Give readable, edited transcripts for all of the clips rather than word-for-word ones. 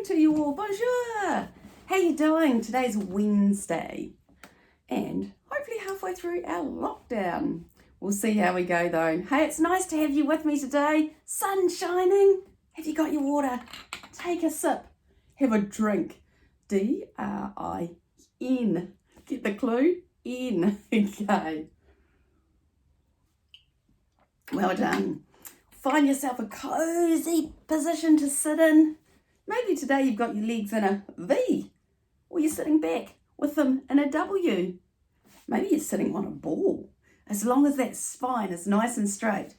morning to you all. Bonjour. How you doing? Today's Wednesday and hopefully halfway through our lockdown. We'll see how we go though. Hey, it's nice to have you with me today. Sun shining. Have you got your water? Take a sip. Have a drink. D-R-I-N. Get the clue? N. Okay. Well done. Find yourself a cozy position to sit in. Maybe today you've got your legs in a V, or you're sitting back with them in a W. Maybe you're sitting on a ball. As long as that spine is nice and straight,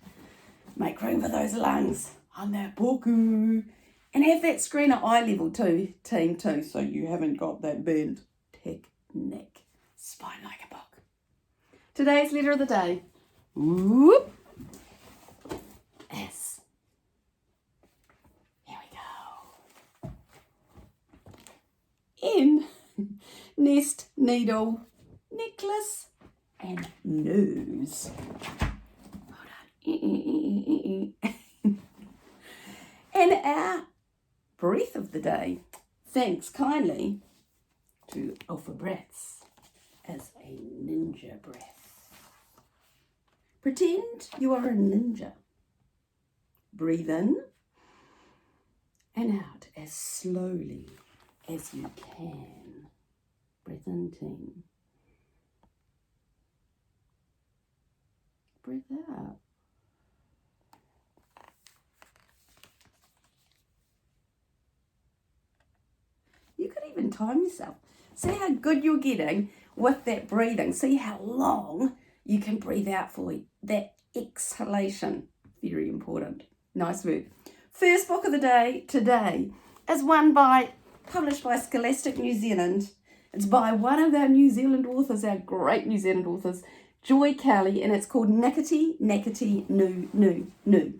make room for those lungs on that puku. And have that screen at eye level too, team too, so you haven't got that bent technique. Spine like a book. Today's letter of the day. Whoop. S. Here we go. N. Nest, needle, necklace, and nose. Hold on. And our breath of the day. Thanks kindly to Alpha Breaths as a ninja breath. Pretend you are a ninja. Breathe in and out as slowly as you can. Breath in, team. Breathe out. You could even time yourself. See how good you're getting with that breathing. See how long you can breathe out for. That exhalation. Very important. Nice work. First book of the day today is published by Scholastic New Zealand. It's by one of our New Zealand authors, our great New Zealand authors, Joy Kelly, and it's called Nickety, Nackety, Noo, Noo, Noo.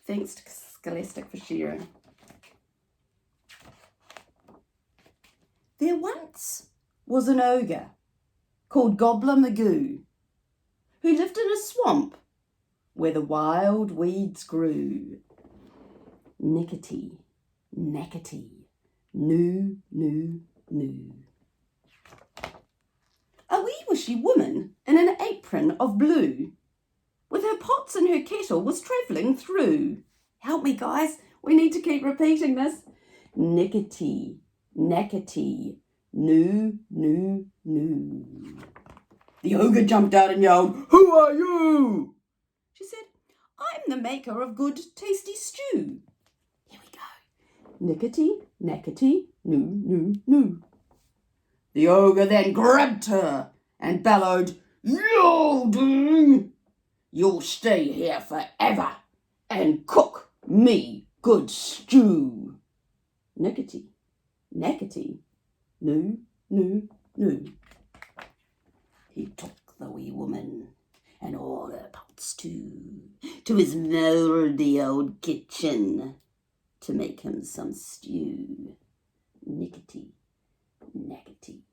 Thanks to Scholastic for sharing. There once was an ogre called Gobbler Magoo who lived in a swamp where the wild weeds grew. Nickety, nackety, noo, noo, noo. A wee wishy woman in an apron of blue, with her pots and her kettle, was travelling through. Help me, guys. We need to keep repeating this. Nickety, nackety, noo, noo, noo. The ogre jumped out and yelled, "Who are you?" She said, "I'm the maker of good, tasty stew." Here we go. Nickety, nackety, noo, noo, noo. The ogre then grabbed her and bellowed, "You You'll stay here forever and cook me good stew." Nickety, nackety, noo, noo, noo. He took the wee woman and all her pots too to his mouldy old kitchen to make him some stew. Nickety, nackety,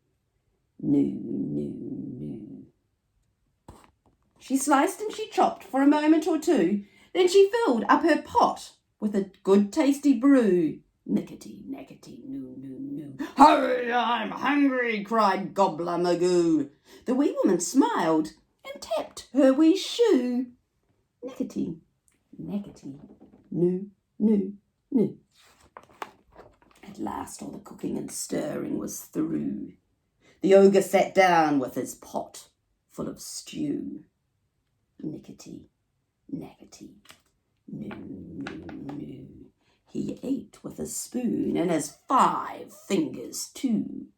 noo, noo, noo. She sliced and she chopped for a moment or two, then she filled up her pot with a good tasty brew. Nickety, nackety, noo, noo, noo. "Hurry, I'm hungry," cried Gobbler Magoo. The wee woman smiled and tapped her wee shoe. Nickety, nackety, noo, noo, noo. At last all the cooking and stirring was through. The ogre sat down with his pot full of stew. Nickety, nackety, noo, noo, noo. He ate with a spoon and his 5 fingers too,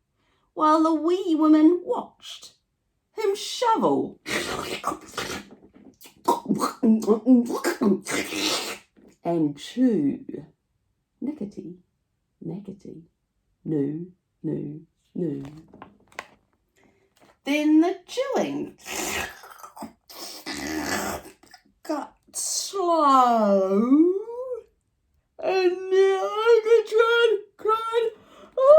while the wee woman watched him shovel and chew. Nickety, nackety, noo, noo, noo. Then the chewing got slow, and the ogre cried, "Oh,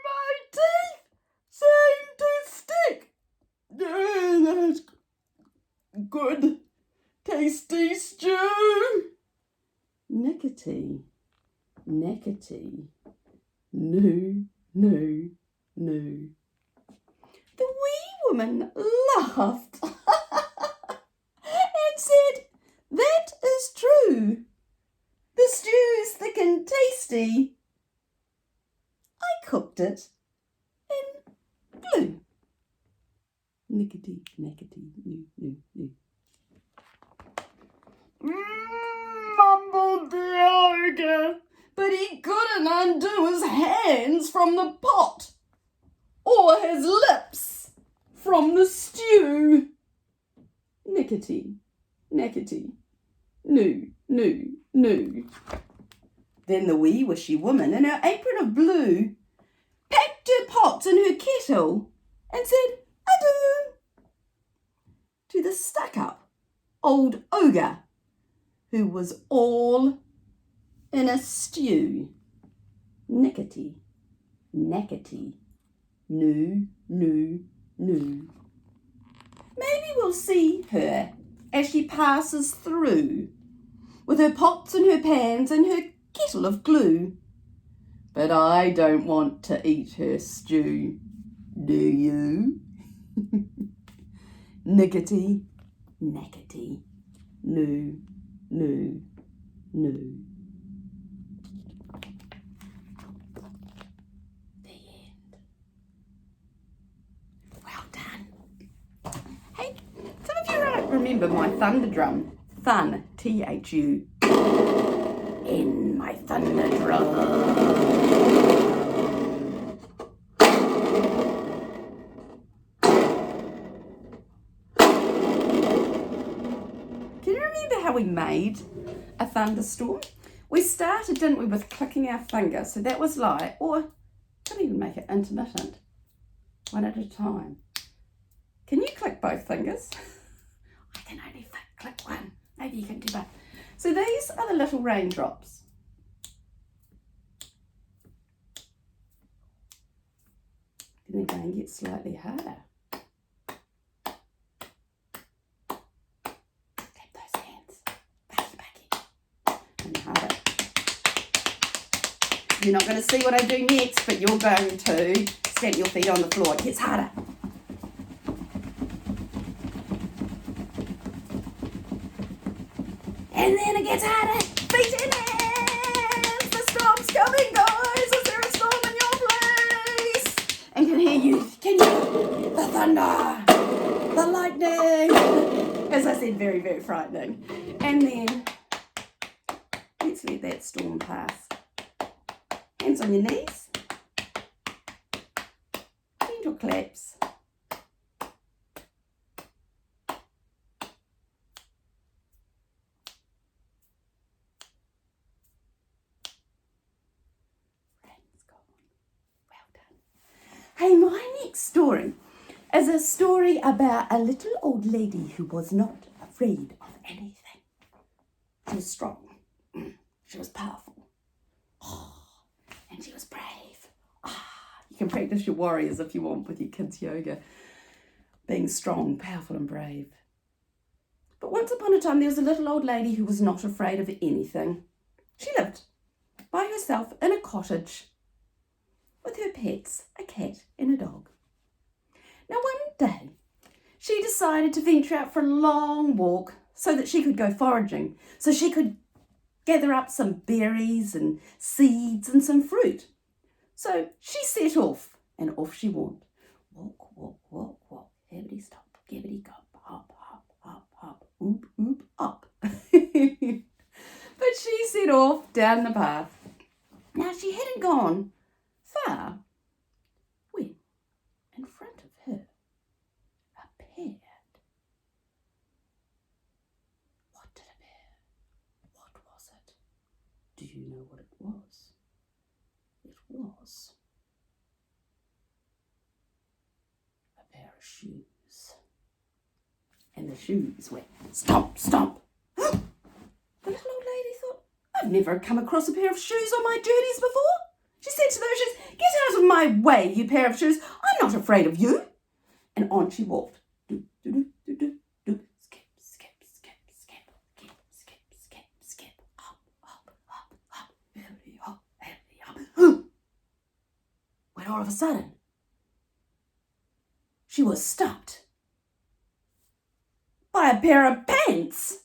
my teeth seem to stick." That's good. tasty stew. Nickety, neckety, no, no, no. The wee woman laughed and said, that is true. The stew's thick and tasty. I cooked it in glue. Nickety, neckety, no, no, no. Mumbled the ogre, but he couldn't undo his hands from the pot, or his lips from the stew. Nickety, neckety, no, no, no. Then the wee wishy woman in her apron of blue packed her pots and her kettle and said adieu to the stuck-up old ogre who was all in a stew. Nickety, neckety, no, no, no. Maybe we'll see her as she passes through with her pots and her pans and her kettle of glue. But I don't want to eat her stew. Do you? Nickety, neckety, no, no, no. The end. Well done. Hey, some of you might remember my thunder drum. Thun, T-H-U. In my thunder drum. Can you remember how we made a thunderstorm? We started, didn't we, with clicking our finger. So that was light, or could even make it intermittent, one at a time. Can you click both fingers? I can only click one. Maybe you can do both. So these are the little raindrops. Then they're going to get slightly harder. Tap those hands. Bucky. And harder. You're not going to see what I do next, but you're going to stamp your feet on the floor. It gets harder. And then it gets harder. Feet in hands. The storm's coming, guys. Is there a storm in your place? And can hear you. Can you? The thunder. The lightning. As I said, very, very frightening. And then let's let that storm pass. Hands on your knees. Gentle claps. Hey, my next story is a story about a little old lady who was not afraid of anything. She was strong. She was powerful. And she was brave. You can practice your warriors if you want with your kids' yoga. Being strong, powerful and brave. But once upon a time there was a little old lady who was not afraid of anything. She lived by herself in a cottage with her pets, a cat and a dog. Now one day, she decided to venture out for a long walk so that she could go foraging, so she could gather up some berries and seeds and some fruit. So she set off, and off she went. Walk, walk, walk, walk, hibbity stop, gibbity gop, hop, hop, hop, hop, oop, oop, up. But she set off down the path. Now she hadn't gone far when in front of her appeared. What did appear? What was it? Do you know what it was? It was a pair of shoes. And the shoes went stomp, stomp. The little old lady thought, I've never come across a pair of shoes on my journeys before. She said to those shoes, get out of my way, you pair of shoes. I'm not afraid of you. And on she walked. Do, do, do, do, do, do. Skip, skip, skip, skip. all of a sudden, she was stopped by a pair of pants.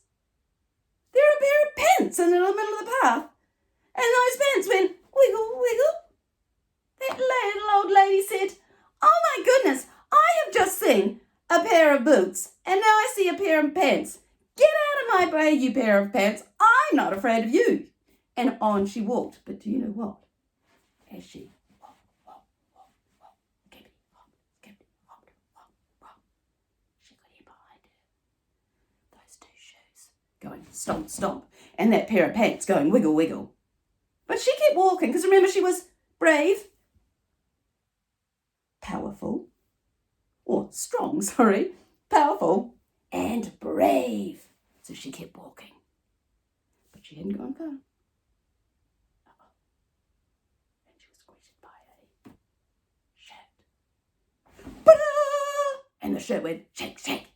There were a pair of pants in the middle of the path. And those pants went wiggle, wiggle. That little old lady said, "Oh my goodness, I have just seen a pair of boots and now I see a pair of pants. Get out of my way, you pair of pants. I'm not afraid of you." And on she walked. But do you know what? As she skippity hop, she could hear behind her those two shoes going stomp, stomp, and that pair of pants going wiggle, wiggle. But she kept walking because remember, she was brave, powerful, or strong, powerful and brave. So she kept walking. But she hadn't gone far. And she was greeted by a shirt. Ba-da! And the shirt went shake, shake.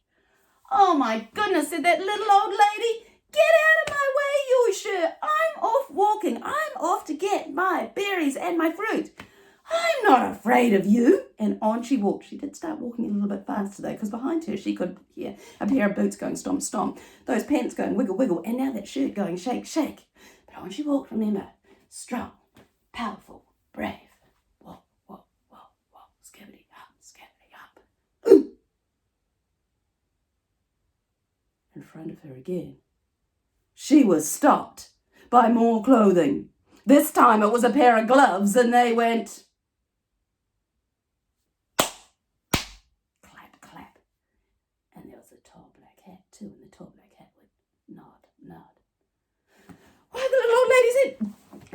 "Oh my goodness," said that little old lady. "Get out of my way, you shirt. I'm off walking. I'm off to get my berries and my fruit. I'm not afraid of you." And on she walked. She did start walking a little bit faster though, because behind her she could hear a pair of boots going stomp, stomp, those pants going wiggle, wiggle, and now that shirt going shake, shake. But on she walked, remember, strong, powerful, brave. Walk, walk, walk, walk, skibbity up, skibbity up. In front of her again, she was stopped by more clothing. This time it was a pair of gloves, and they went clap, clap. And there was a tall black hat too, and the tall black hat would nod, nod. Why, the little old lady said,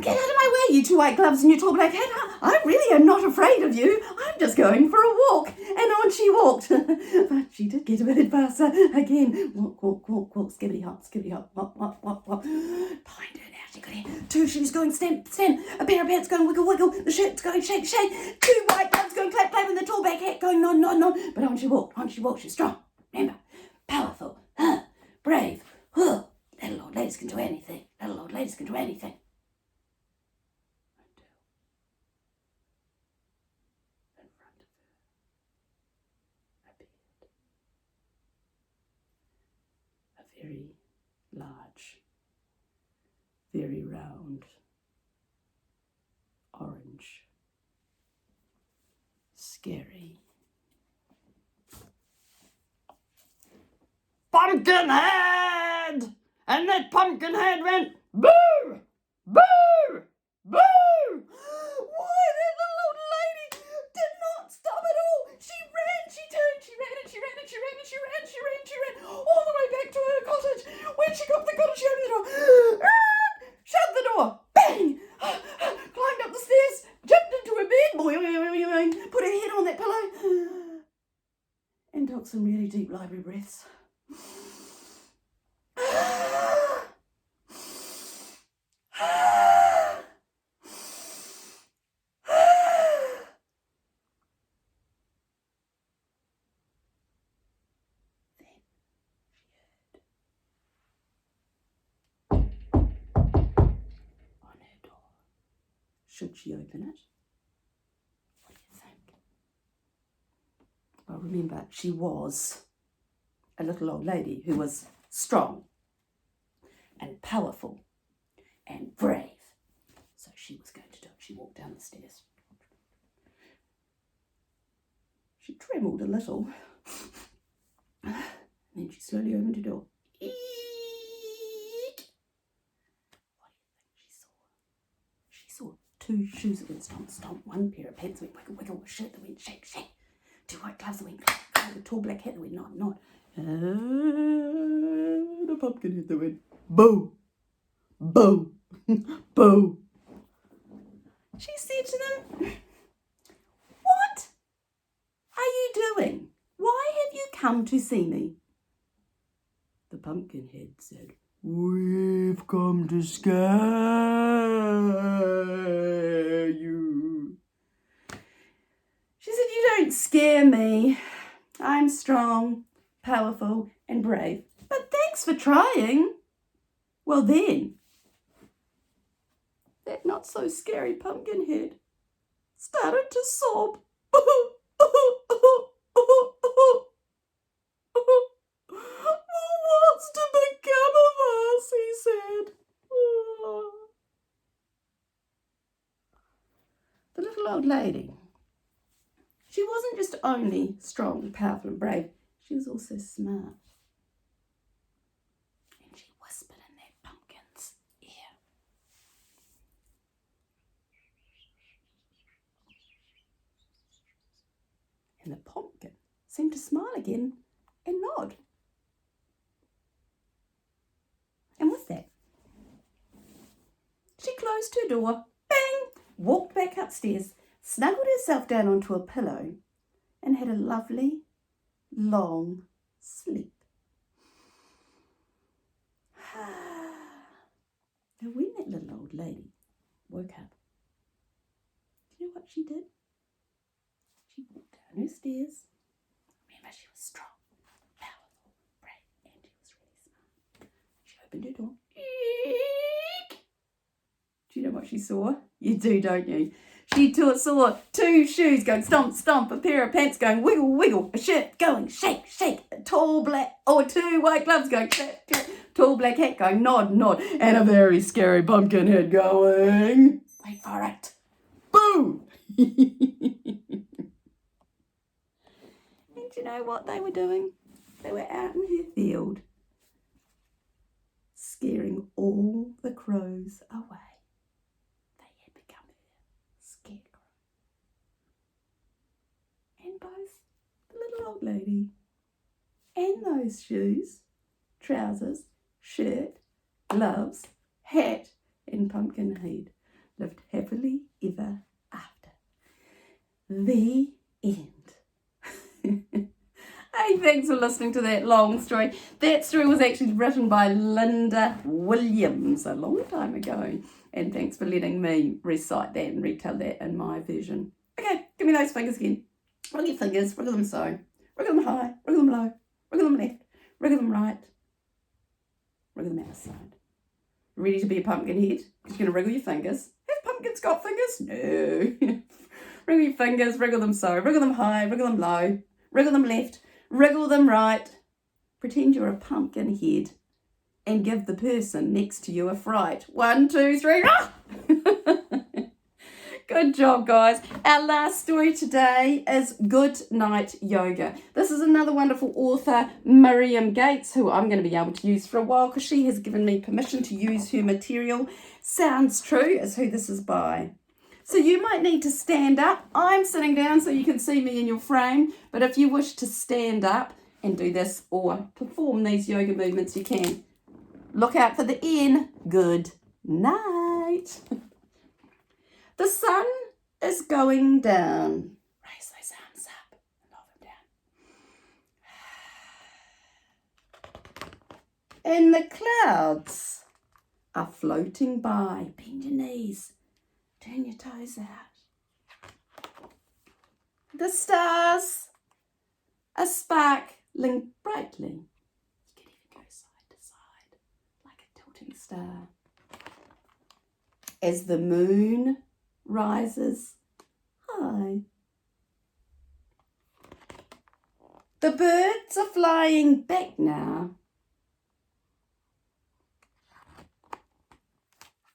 "Get out of my way, you two white gloves and your tall black hat. I really am not afraid of you. I'm just going for a walk." And on she walked. But she did get a bit faster again. Walk, walk, walk, walk, skibbity hop, walk, walk, walk, walk. Behind her now she could hear two shoes going stamp, stamp, a pair of pants going wiggle, wiggle, the shirt's going shake, shake, two white gloves going clap, clap, and the tall black hat going nod, nod, nod. But on she walked, she's strong, remember, powerful, brave. Little old ladies can do anything. Little old ladies can do anything. Until in front of her appeared a very large, very round, orange, scary pumpkin head! And that pumpkin head went boo, boo, boo. Why, that little old lady did not stop at all. She ran, she turned, she ran, and she ran, and she ran, and she ran, she ran, she ran, all the way back to her cottage. When she got to the cottage, she opened the door, shut the door, bang, climbed up the stairs, jumped into her bed, put her head on that pillow, and took some really deep library breaths. Should she open it? What do you think? Well, remember, she was a little old lady who was strong and powerful and brave. So she was going to do it. She walked down the stairs. She trembled a little. And then she slowly opened her door. Eek! What do you think she saw? She saw two shoes that went stomp, stomp, one pair of pants that went wiggle, wiggle, a shirt that went shake, shake, two white gloves that went clap, clap, a tall black hat that went nod, nod, and a pumpkin head that went boo, boo, boo. She said to them, "What are you doing? Why have you come to see me?" The pumpkin head said, "We've come to scare you." She said, "You don't scare me. I'm strong, powerful, and brave. But thanks for trying." Well then, that not so scary pumpkin head started to sob. What's to become of us, he said. The little old lady, she wasn't just only strong, powerful and brave, she was also smart. And she whispered in that pumpkin's ear. And the pumpkin seemed to smile again and nod. And with that, she closed her door, bang, walked back upstairs, snuggled herself down onto a pillow, and had a lovely, long sleep. Now, when that little old lady woke up, do you know what she did? She walked down her stairs. Remember, she was strong, powerful, brave, and she was really smart. She opened her door. Eek! Do you know what she saw? You do, don't you? She saw two shoes going stomp, stomp, a pair of pants going wiggle, wiggle, a shirt going shake, shake, a tall black, or two white gloves going clap, clap, tall black hat going nod, nod, and a very scary pumpkin head going, wait for it, boom! And you know what they were doing? They were out in her field, scaring all the crows away. They had become her scarecrow. And both the little old lady and those shoes, trousers, shirt, gloves, hat, and pumpkin head lived happily ever after. The end. Hey, thanks for listening to that long story. That story was actually written by Linda Williams a long time ago. And thanks for letting me recite that and retell that in my version. Okay, give me those fingers again. Wiggle your fingers, wiggle them so. Wiggle them high, wiggle them low, wiggle them left, wiggle them right, wiggle them outside. Ready to be a pumpkin head? You're going to wriggle your fingers. Have pumpkins got fingers? No. Wriggle your fingers, wriggle them so. Wriggle them high, wriggle them low, wriggle them left, wriggle them right. Pretend you're a pumpkin head and give the person next to you a fright. 1, 2, 3. Ah! Good job, guys. Our last story today is Good Night Yoga. This is another wonderful author, Miriam Gates, who I'm going to be able to use for a while because she has given me permission to use her material. Sounds True is who this is by. So you might need to stand up. I'm sitting down so you can see me in your frame, but if you wish to stand up and do this or perform these yoga movements, you can. Look out for the N. Good night. The sun is going down. Raise those arms up and lower them down. And the clouds are floating by. Bend your knees. Turn your toes out. The stars are sparkling brightly. You can even go side to side like a tilting star. As the moon rises high. The birds are flying back now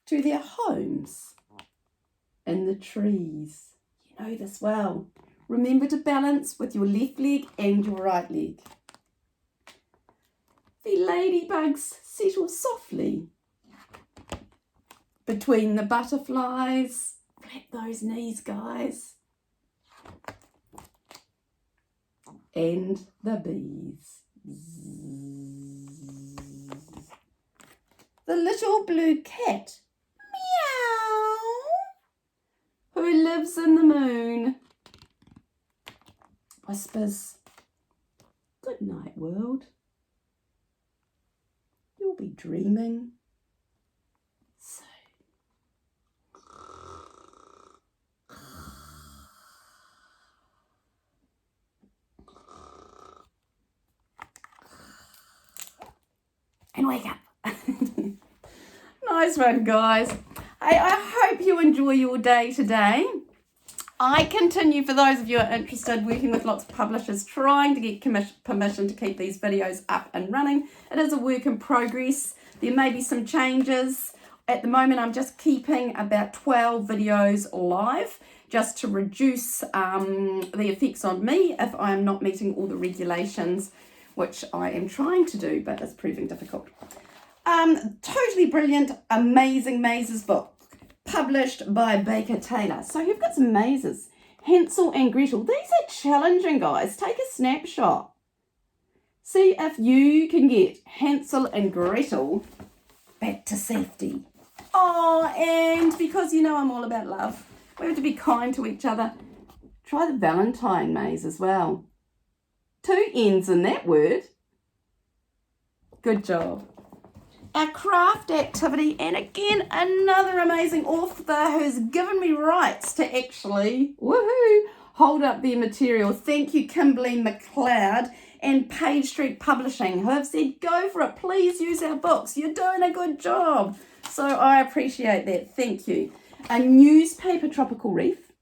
to their homes in the trees. You know this well. Remember to balance with your left leg and your right leg. The ladybugs settle softly between the butterflies. Flap those knees, guys. And the bees. The little blue cat, meow, who lives in the moon, whispers, good night, world. You'll be dreaming soon. And wake up. Nice one, guys. Hey, I hope you enjoy your day today. I continue, for those of you who are interested, working with lots of publishers, trying to get permission to keep these videos up and running. It is a work in progress. There may be some changes. At the moment, I'm just keeping about 12 videos live, just to reduce the effects on me if I am not meeting all the regulations, which I am trying to do, but it's proving difficult. Totally brilliant, amazing mazes book, published by Baker Taylor. So you've got some mazes. Hansel and Gretel. These are challenging, guys. Take a snapshot. See if you can get Hansel and Gretel back to safety. Oh, and because you know I'm all about love, we have to be kind to each other. Try the Valentine maze as well. 2 N's in that word. Good job. Our craft activity, and again, another amazing author who's given me rights to actually, woohoo, hold up their material. Thank you, Kimberly McLeod and Page Street Publishing, who have said, go for it, please use our books. You're doing a good job. So I appreciate that. Thank you. A newspaper tropical reef.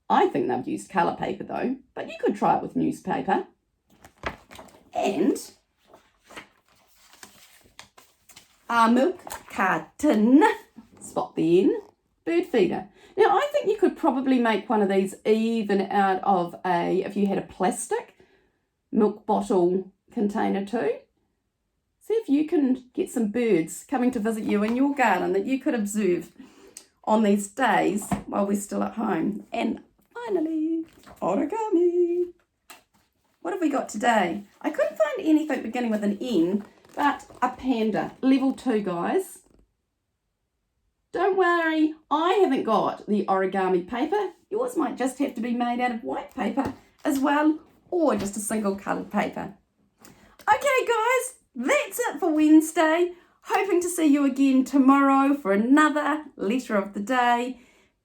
I think they've used colour paper though, but you could try it with newspaper. And a milk carton, spot the N, bird feeder. Now I think you could probably make one of these even out of if you had a plastic milk bottle container too. See if you can get some birds coming to visit you in your garden that you could observe on these days while we're still at home. And finally, origami. What have we got today? I couldn't find anything beginning with an N, but a panda, level 2, guys. Don't worry, I haven't got the origami paper. Yours might just have to be made out of white paper as well, or just a single coloured paper. Okay, guys, that's it for Wednesday. Hoping to see you again tomorrow for another letter of the day.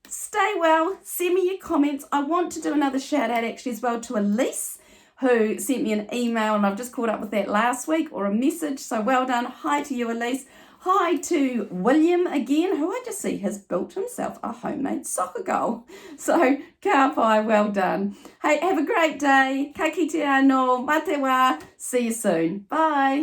Stay well, send me your comments. I want to do another shout out actually as well to Elise, who sent me an email, and I've just caught up with that last week, or a message, so well done. Hi to you, Elise. Hi to William again, who I just see has built himself a homemade soccer goal. So, ka pai, well done. Hey, have a great day. Ka kite anō, mate wā. See you soon. Bye.